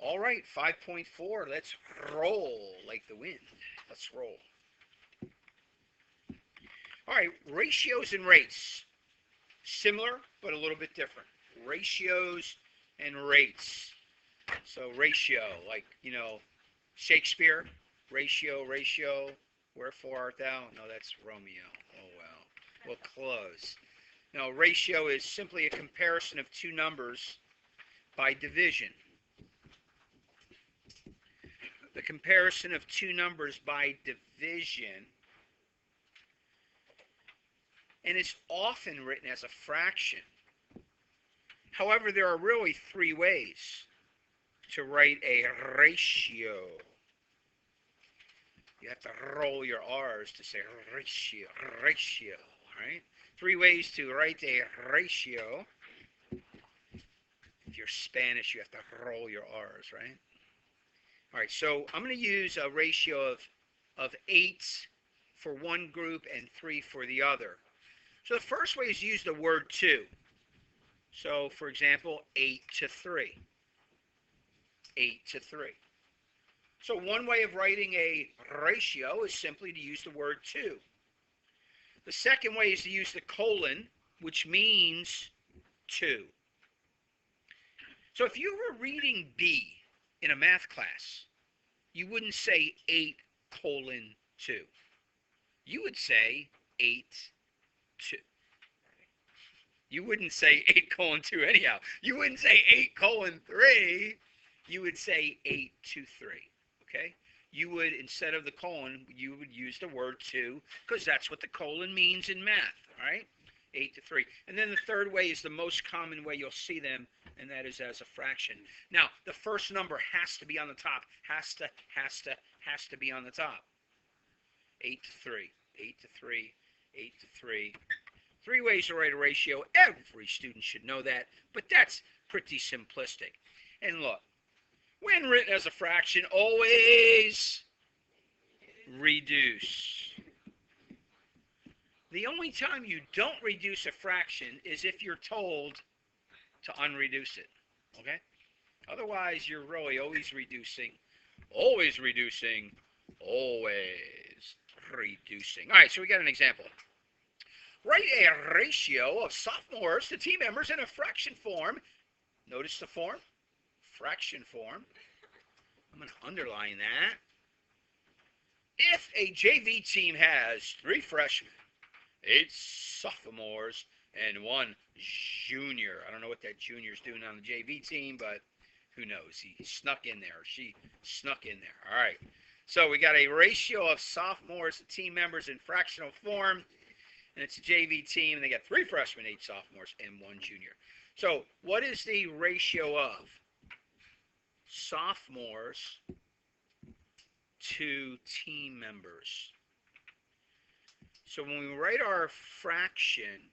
All right, 5.4. Let's roll like the wind. Let's roll. All right, ratios and rates. Similar, but a little bit different. Ratios and rates. So ratio, like, Shakespeare, ratio, wherefore art thou? No, that's Romeo. Oh, well. Well, close. No, ratio is simply a comparison of two numbers by division. The comparison of two numbers by division, and it's often written as a fraction. However, there are really three ways to write a ratio. You have to roll your R's to say ratio, right? Three ways to write a ratio. If you're Spanish, you have to roll your R's, right? All right, so I'm going to use a ratio of 8 for one group and 3 for the other. So the first way is to use the word 2. So, for example, 8 to 3. 8 to 3. So one way of writing a ratio is simply to use the word 2. The second way is to use the colon, which means 2. So if you were reading B in a math class, you wouldn't say 8:2. You would say 8:2. You wouldn't say 8:2 anyhow. You wouldn't say 8:3. You would say 8:3. Okay? You would, instead of the colon, you would use the word 2, because that's what the colon means in math. All right? 8:3. And then the third way is the most common way you'll see them, and that is as a fraction. Now, the first number has to be on the top. Has to be on the top. 8:3. 8:3. 8:3. Three ways to write a ratio. Every student should know that, but that's pretty simplistic. And look, when written as a fraction, always reduce. The only time you don't reduce a fraction is if you're told to unreduce it. Okay? Otherwise, you're really always reducing, always reducing, always reducing. All right, so we got an example. Write a ratio of sophomores to team members in a fraction form. Notice the form? Fraction form. I'm going to underline that. If a JV team has 3 freshmen, 8 sophomores, and 1 junior. I don't know what that junior's doing on the JV team, but who knows? He snuck in there. She snuck in there. All right. So we got a ratio of sophomores to team members in fractional form. And it's a JV team, and they got 3 freshmen, 8 sophomores, and 1 junior. So what is the ratio of sophomores to team members? So when we write our fraction,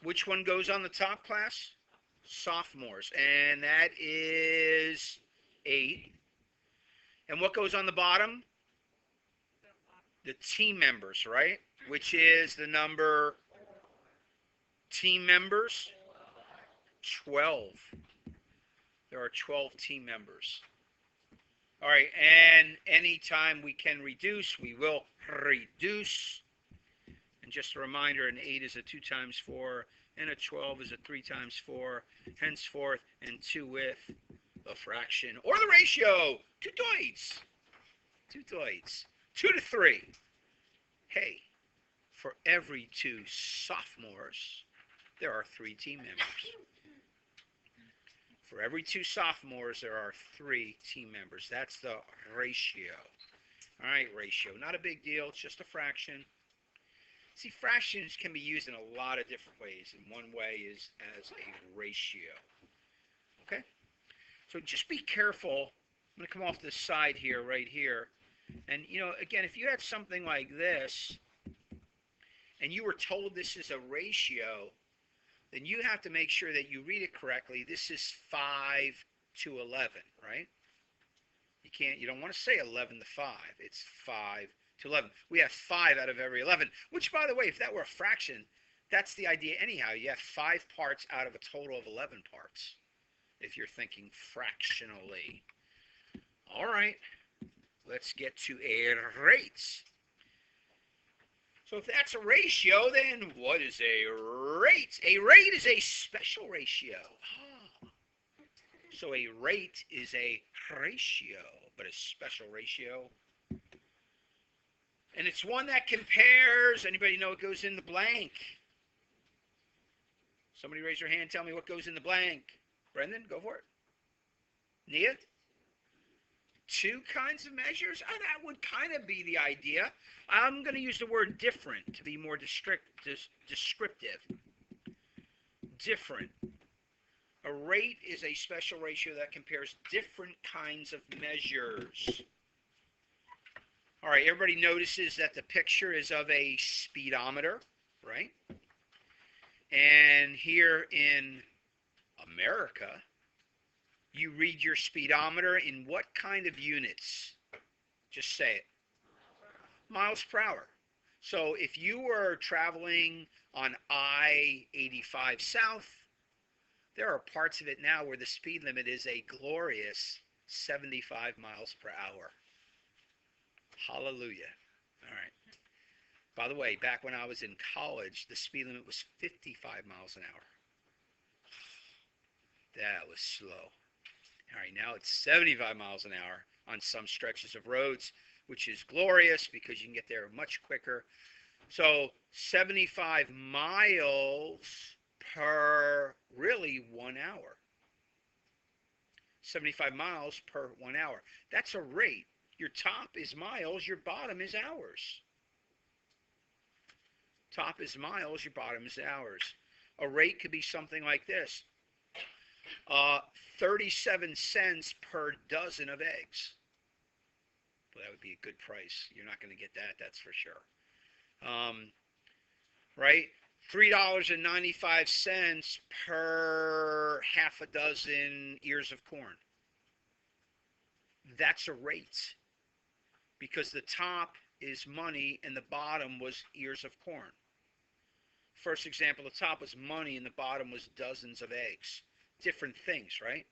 which one goes on the top, class? Sophomores. And that is 8. And what goes on the bottom? The team members, right? Which is the number team members? 12. There are 12 team members. All right, and anytime we can reduce, we will reduce. And just a reminder, an 8 is a 2 times 4, and a 12 is a 3 times 4, henceforth, and 2 with a fraction, or the ratio, 2 thirds. 2 thirds. 2 to 3. Hey, for every 2 sophomores, there are 3 team members. For every 2 sophomores, there are 3 team members. That's the ratio. All right, ratio. Not a big deal. It's just a fraction. See, fractions can be used in a lot of different ways, and one way is as a ratio. Okay? So just be careful. I'm going to come off this side here, right here. And, again, if you had something like this, and you were told this is a ratio, then you have to make sure that you read it correctly. This is 5 to 11, right? You don't want to say 11 to 5. It's 5 to 11. We have 5 out of every 11, which, by the way, if that were a fraction, that's the idea anyhow. You have 5 parts out of a total of 11 parts. if you're thinking fractionally. All right, let's get to a rate. So if that's a ratio, then what is a rate? A rate is a special ratio. So a rate is a ratio, but a special ratio. And it's one that compares, anybody know what goes in the blank? Somebody raise your hand, tell me what goes in the blank. Brendan, go for it. Nia? Two kinds of measures? That would kind of be the idea. I'm going to use the word different to be more descriptive. Different. A rate is a special ratio that compares different kinds of measures. All right, everybody notices that the picture is of a speedometer, right? And here in America, you read your speedometer in what kind of units? Just say it. Miles per hour. So if you were traveling on I-85 South, there are parts of it now where the speed limit is a glorious 75 miles per hour. Hallelujah. All right. By the way, back when I was in college, the speed limit was 55 miles an hour. That was slow. All right, now it's 75 miles an hour on some stretches of roads, which is glorious because you can get there much quicker. So 75 miles per really 1 hour. 75 miles per 1 hour. That's a rate. Your top is miles, your bottom is hours. Top is miles, your bottom is hours. A rate could be something like this. 37 cents per dozen of eggs. Well, that would be a good price. You're not going to get that, that's for sure. Right? $3.95 per half a dozen ears of corn. That's a rate. Because the top is money and the bottom was ears of corn. First example, the top was money and the bottom was dozens of eggs. Different things, right?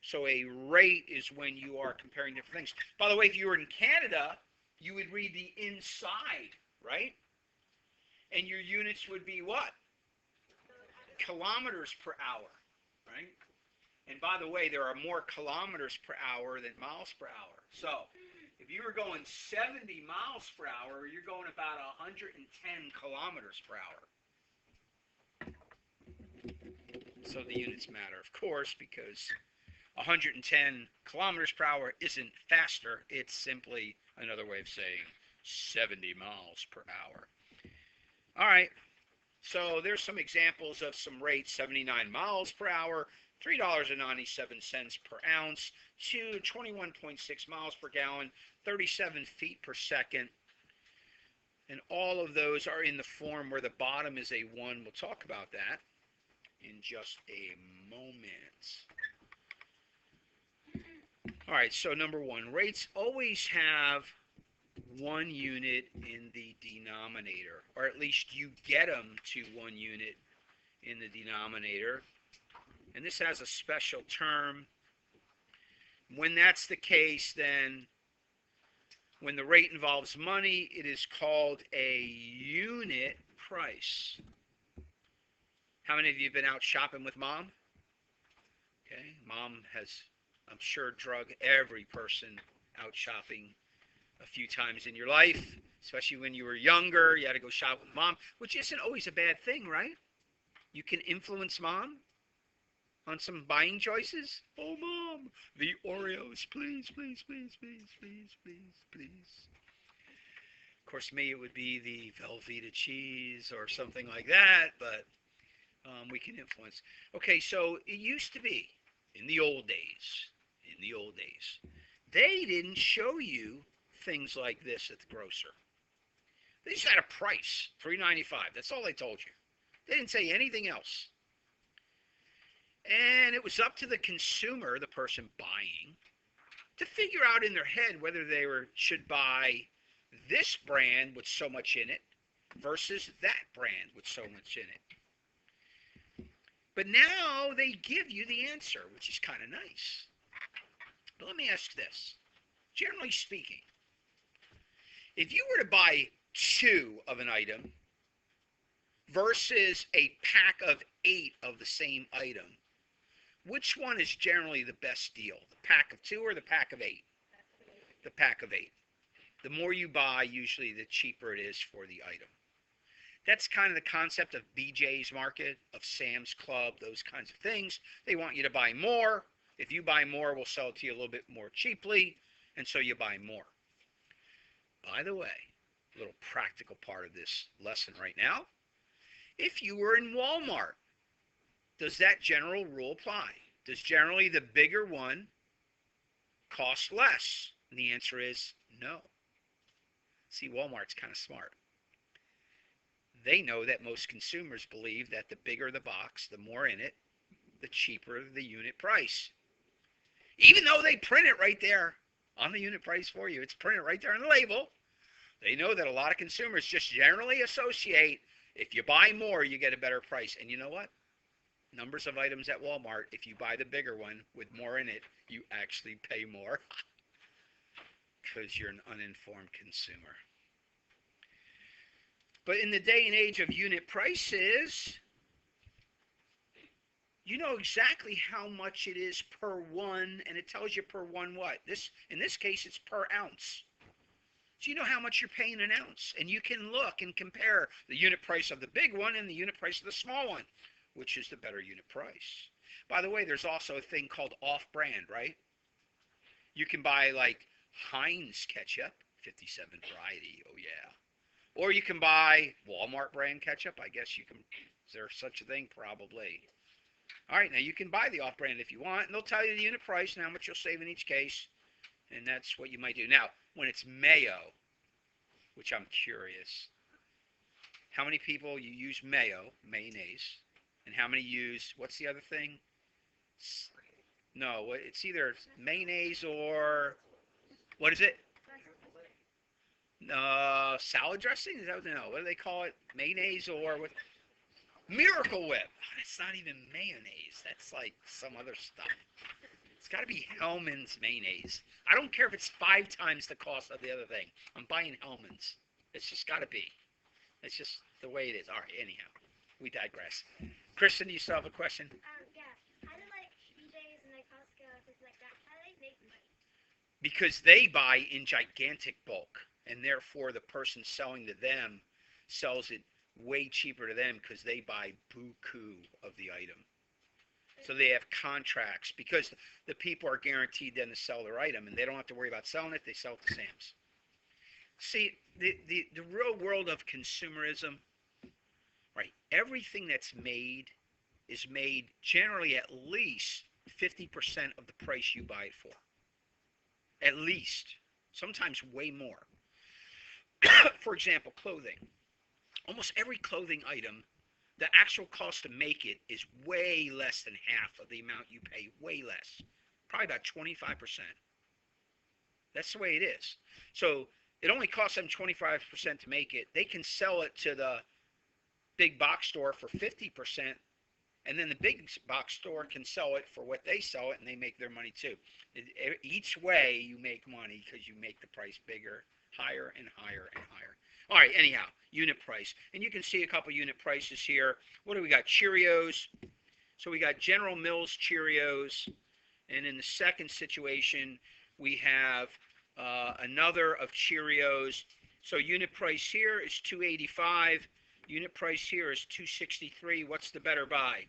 So a rate is when you are comparing different things. By the way, if you were in Canada, you would read the inside, right? And your units would be what? Kilometers per hour, right? And by the way, there are more kilometers per hour than miles per hour. So if you were going 70 miles per hour, you're going about 110 kilometers per hour. So the units matter, of course, because 110 kilometers per hour isn't faster. It's simply another way of saying 70 miles per hour. All right, so there's some examples of some rates. 79 miles per hour, $3.97 per ounce, to 21.6 miles per gallon, 37 feet per second. And all of those are in the form where the bottom is a 1. We'll talk about that in just a moment. All right, so number 1, rates always have 1 unit in the denominator, or at least you get them to 1 unit in the denominator. And this has a special term. When that's the case, then when the rate involves money, it is called a unit price. How many of you have been out shopping with Mom? Okay, Mom has, I'm sure, drug every person out shopping a few times in your life, especially when you were younger. You had to go shop with Mom, which isn't always a bad thing, right? You can influence Mom on some buying choices. Oh, Mom, the Oreos, please, please, please, please, please, please, please. Of course, me, it would be the Velveeta cheese or something like that, but we can influence. Okay, so it used to be, in the old days, they didn't show you things like this at the grocer. They just had a price, $3.95. That's all they told you. They didn't say anything else. And it was up to the consumer, the person buying, to figure out in their head whether they should buy this brand with so much in it versus that brand with so much in it. But now they give you the answer, which is kind of nice. But let me ask this. Generally speaking, if you were to buy two of an item versus a pack of 8 of the same item, which one is generally the best deal? The pack of 2 or the pack of 8? The pack of 8. The more you buy, usually the cheaper it is for the item. That's kind of the concept of BJ's Market, of Sam's Club, those kinds of things. They want you to buy more. If you buy more, we'll sell it to you a little bit more cheaply, and so you buy more. By the way, a little practical part of this lesson right now. If you were in Walmart, does that general rule apply? Does generally the bigger one cost less? And the answer is no. See, Walmart's kind of smart. They know that most consumers believe that the bigger the box, the more in it, the cheaper the unit price. Even though they print it right there on the unit price for you, it's printed right there on the label. They know that a lot of consumers just generally associate if you buy more, you get a better price. And you know what? Numbers of items at Walmart, if you buy the bigger one with more in it, you actually pay more because you're an uninformed consumer. But in the day and age of unit prices, you know exactly how much it is per one, and it tells you per one what? In this case, it's per ounce. So you know how much you're paying an ounce, and you can look and compare the unit price of the big one and the unit price of the small one, which is the better unit price. By the way, there's also a thing called off-brand, right? You can buy like Heinz ketchup, 57 variety, oh yeah. Or you can buy Walmart brand ketchup, I guess you can. Is there such a thing? Probably. All right, now you can buy the off-brand if you want, and they'll tell you the unit price and how much you'll save in each case, and that's what you might do. Now, when it's mayo, which I'm curious, how many people you use mayonnaise, and how many use, what's the other thing? No, it's either mayonnaise or, what is it? Salad dressing? Is that what, no, what do they call it? Mayonnaise or what? Miracle Whip. That's not even mayonnaise. That's like some other stuff. It's got to be Hellmann's mayonnaise. I don't care if it's 5 times the cost of the other thing. I'm buying Hellmann's. It's just got to be. It's just the way it is. All right, anyhow, we digress. Kristen, do you still have a question? Yeah. How do like BJ's and like Costco and things like that, how do they make money? Because they buy in gigantic bulk, and therefore the person selling to them sells it way cheaper to them because they buy buku of the item. So they have contracts because the people are guaranteed then to sell their item, and they don't have to worry about selling it. They sell it to Sam's. See, the real world of consumerism, right? Everything that's made is made generally at least 50% of the price you buy it for. At least. Sometimes way more. For example, clothing. Almost every clothing item, the actual cost to make it is way less than half of the amount you pay. Way less. Probably about 25%. That's the way it is. So it only costs them 25% to make it. They can sell it to the big box store for 50%, and then the big box store can sell it for what they sell it, and they make their money too. Each way you make money because you make the price bigger, higher and higher and higher. All right, anyhow, unit price. And you can see a couple unit prices here. What do we got? Cheerios. So we got General Mills Cheerios. And in the second situation, we have another of Cheerios. So unit price here is $2.85. Unit price here is $2.63. What's the better buy?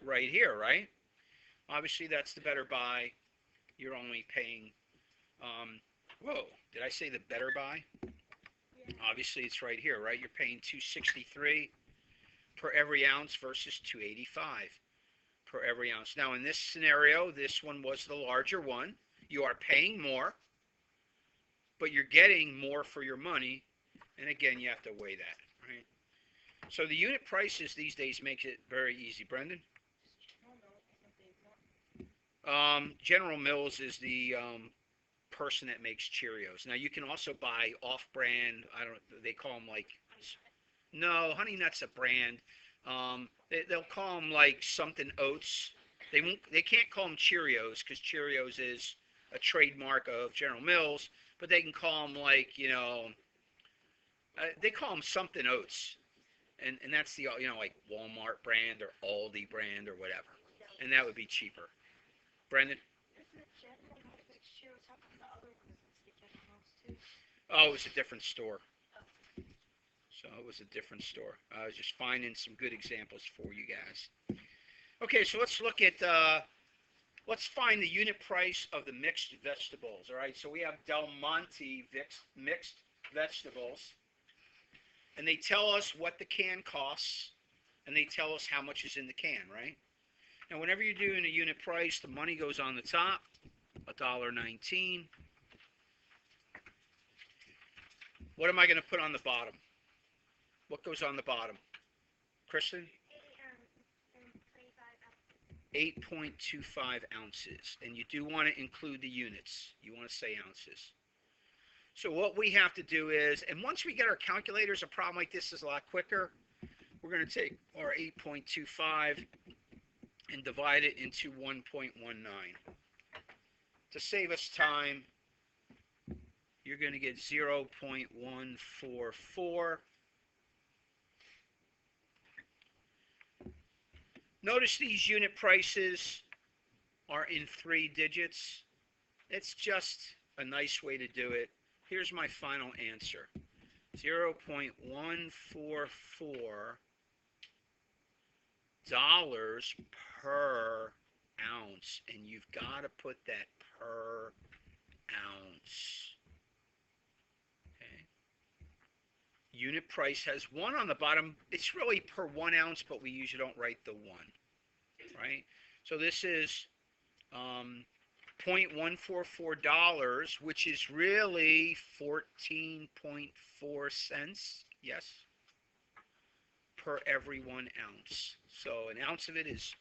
Right here, right? Obviously, that's the better buy. You're only paying, whoa, did I say the better buy? Yeah. Obviously, it's right here, right? You're paying $2.63 per every ounce versus $2.85 per every ounce. Now, in this scenario, this one was the larger one. You are paying more, but you're getting more for your money. And again, you have to weigh that, right? So the unit prices these days makes it very easy. Brendan? General Mills is the person that makes Cheerios. Now you can also buy off-brand. I don't. They call them like. No, Honey Nut's a brand. They'll call them like something oats. They won't. They can't call them Cheerios because Cheerios is a trademark of General Mills. But they can call them like they call them something oats, and that's the like Walmart brand or Aldi brand or whatever, and that would be cheaper. Brendan? Oh, it was a different store. So it was a different store. I was just finding some good examples for you guys. Okay, so let's look at let's find the unit price of the mixed vegetables. All right, so we have Del Monte mixed vegetables, and they tell us what the can costs, and they tell us how much is in the can, right? And whenever you're doing a unit price, the money goes on the top, $1.19. What am I going to put on the bottom? What goes on the bottom? Kristen? 8.25 ounces. And you do want to include the units. You want to say ounces. So what we have to do is, and once we get our calculators, a problem like this is a lot quicker. We're going to take our 8.25 and divide it into 1.19. To save us time, you're going to get 0.144. Notice these unit prices are in 3 digits. It's just a nice way to do it. Here's my final answer. 0.144 dollars per ounce. And you've got to put that per ounce. Okay. Unit price has 1 on the bottom. It's really per 1 ounce, but we usually don't write the 1. Right? So this is $0.144, which is really 14.4 cents. Yes. Per every 1 ounce. So an ounce of it is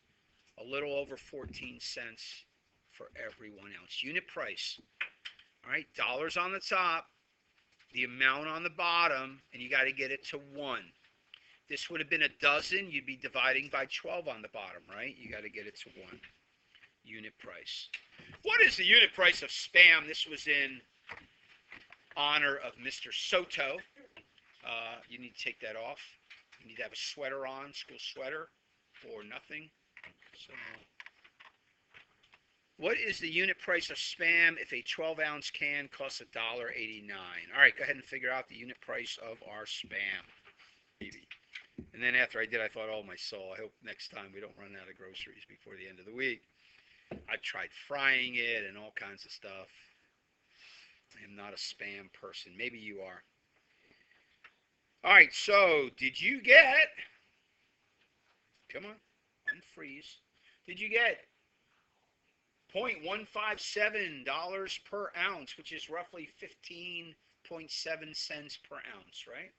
a little over 14 cents for every 1 ounce. Unit price. All right, dollars on the top, the amount on the bottom, and you got to get it to 1. This would have been a dozen. You'd be dividing by 12 on the bottom, right? You got to get it to 1. Unit price. What is the unit price of Spam? This was in honor of Mr. Soto. You need to take that off. You need to have a sweater on, school sweater, or nothing. So, what is the unit price of Spam if a 12-ounce can costs $1.89? All right, go ahead and figure out the unit price of our Spam. And then after I did, I thought, oh, my soul, I hope next time we don't run out of groceries before the end of the week. I've tried frying it and all kinds of stuff. I am not a Spam person. Maybe you are. All right, so did you get, come on, unfreeze. Did you get $0.157 per ounce, which is roughly 15.7 cents per ounce, right?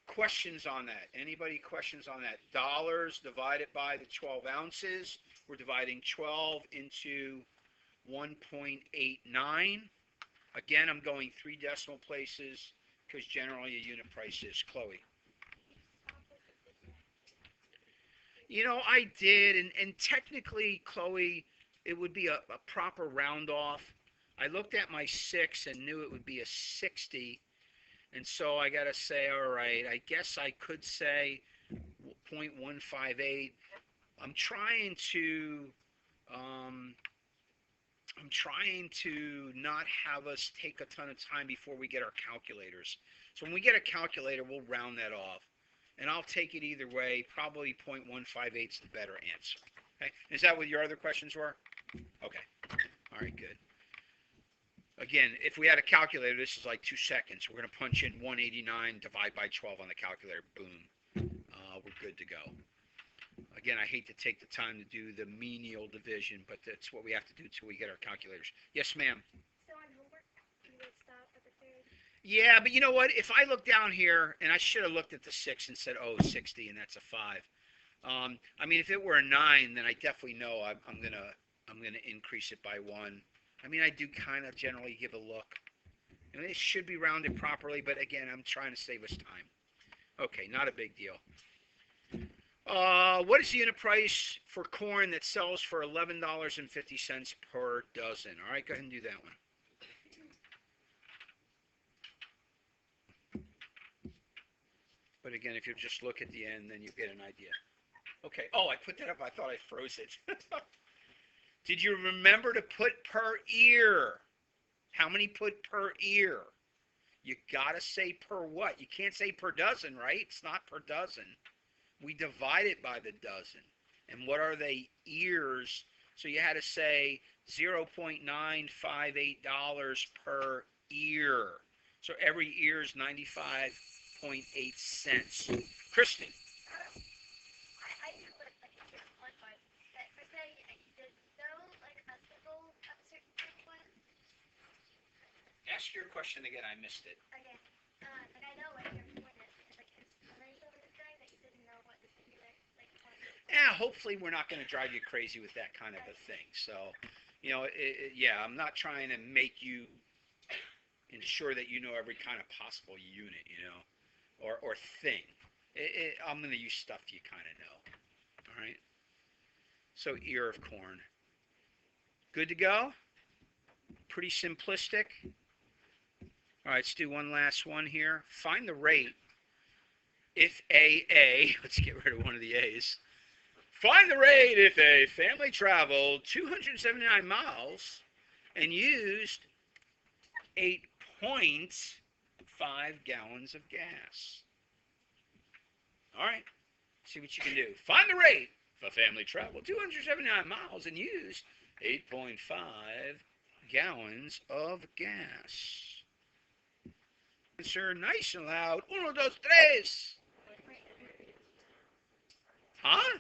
Questions on that? Anybody questions on that? Dollars divided by the 12 ounces. We're dividing 12 into 1.89. Again, I'm going 3 decimal places because generally a unit price is. Chloe. You know, I did, and technically, Chloe, it would be a proper round off. I looked at my 6 and knew it would be a 60. And so I got to say, all right, I guess I could say 0.158. I'm trying to not have us take a ton of time before we get our calculators. So when we get a calculator, we'll round that off. And I'll take it either way. Probably 0.158 is the better answer. Okay? Is that what your other questions were? Okay. All right, good. Again, if we had a calculator, this is like 2 seconds. We're going to punch in 189, divide by 12 on the calculator. Boom. We're good to go. Again, I hate to take the time to do the menial division, but that's what we have to do till we get our calculators. Yes, ma'am. So on homework, you would stop at the 3rd. Yeah, but you know what? If I look down here, and I should have looked at the 6 and said, oh, 60, and that's a 5. I mean, if it were a 9, then I definitely know I'm gonna increase it by 1. I mean, I do kind of generally give a look. And it should be rounded properly, but again, I'm trying to save us time. Okay, not a big deal. What is the unit price for corn that sells for $11.50 per dozen? All right, go ahead and do that one. But again, if you just look at the end, then you get an idea. Okay. Oh, I put that up. I thought I froze it. Did you remember to put per ear? How many put per ear? You got to say per what? You can't say per dozen, right? It's not per dozen. We divide it by the dozen. And what are they? Ears. So you had to say $0.958 per ear. So every ear is 95.8 cents. Kristen. I just put like one part. That for say there's no like a symbol of a certain one. Ask your question again. I missed it. Okay. Like I know what your point is because like it's ratio of this guy that you didn't know what the singular like point is. Yeah, hopefully we're not going to drive you crazy with that kind of a thing. So, yeah, I'm not trying to make you ensure that you know every kind of possible unit, or thing. I'm going to use stuff you kind of know. All right. So ear of corn. Good to go? Pretty simplistic. All right, let's do one last one here. Find the rate if AA, let's get rid of one of the A's. Find the rate if a family traveled 279 miles and used 8.5 gallons of gas. All right, see what you can do. Find the rate if a family traveled 279 miles and used 8.5 gallons of gas. Answer nice and loud. Uno, dos, tres. Huh?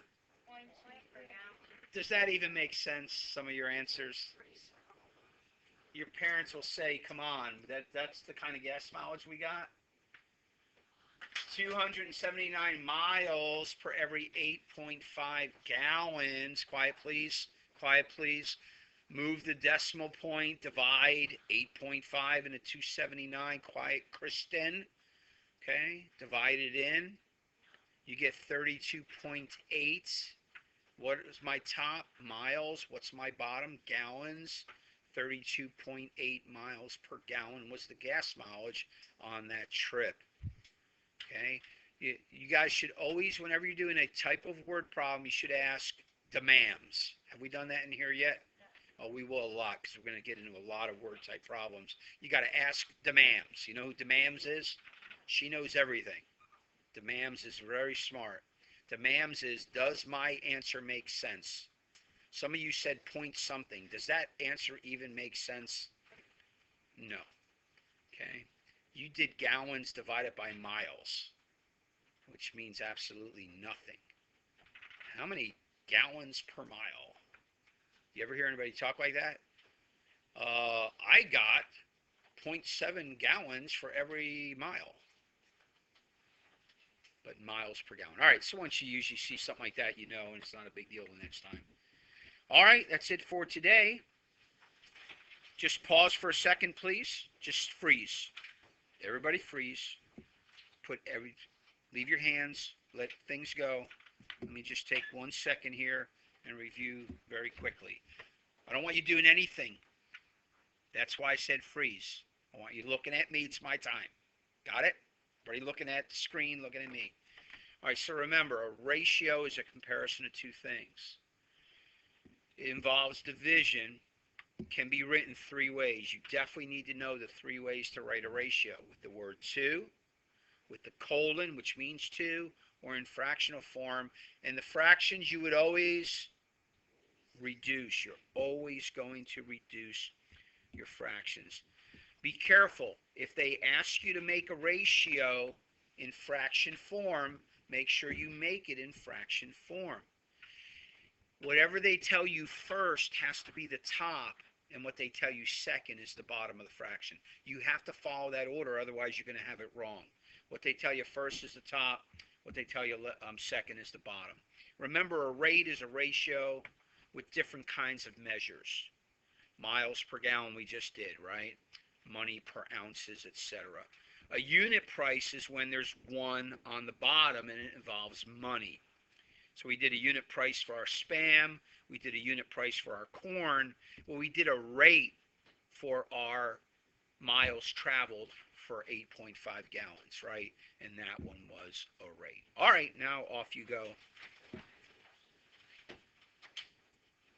Does that even make sense, some of your answers? Your parents will say, come on, that's the kind of gas mileage we got? 279 miles per every 8.5 gallons. Quiet, please. Quiet, please. Move the decimal point. Divide 8.5 into 279. Quiet, Kristen. Okay, divide it in. You get 32.8. What is my top? Miles. What's my bottom? Gallons. 32.8 miles per gallon was the gas mileage on that trip. Okay? You guys should always, whenever you're doing a type of word problem, you should ask DMAMS. Have we done that in here yet? Oh, we will a lot because we're going to get into a lot of word type problems. You got to ask DMAMS. You know who DMAMS is? She knows everything. DMAMS is very smart. DMAMS is, does my answer make sense? Some of you said point something. Does that answer even make sense? No. Okay. You did gallons divided by miles, which means absolutely nothing. How many gallons per mile? You ever hear anybody talk like that? I got 0.7 gallons for every mile. But miles per gallon. All right, so once you usually see something like that, you know, and it's not a big deal the next time. All right, that's it for today. Just pause for a second, please. Just freeze. Everybody freeze. Leave your hands. Let things go. Let me just take 1 second here and review very quickly. I don't want you doing anything. That's why I said freeze. I want you looking at me. It's my time. Got it? Everybody looking at the screen, looking at me. All right, so remember, a ratio is a comparison of two things. It involves division. Can be written three ways. You definitely need to know the three ways to write a ratio. With the word two, with the colon, which means two, or in fractional form. And the fractions you would always reduce. You're always going to reduce your fractions. Be careful. If they ask you to make a ratio in fraction form, make sure you make it in fraction form. Whatever they tell you first has to be the top, and what they tell you second is the bottom of the fraction. You have to follow that order, otherwise you're going to have it wrong. What they tell you first is the top. What they tell you second is the bottom. Remember, a rate is a ratio with different kinds of measures. Miles per gallon we just did, right? Money per ounces, etc. A unit price is when there's one on the bottom and it involves money. So we did a unit price for our Spam. We did a unit price for our corn. Well, we did a rate for our miles traveled for 8.5 gallons, right? And that one was a rate. All right, now off you go.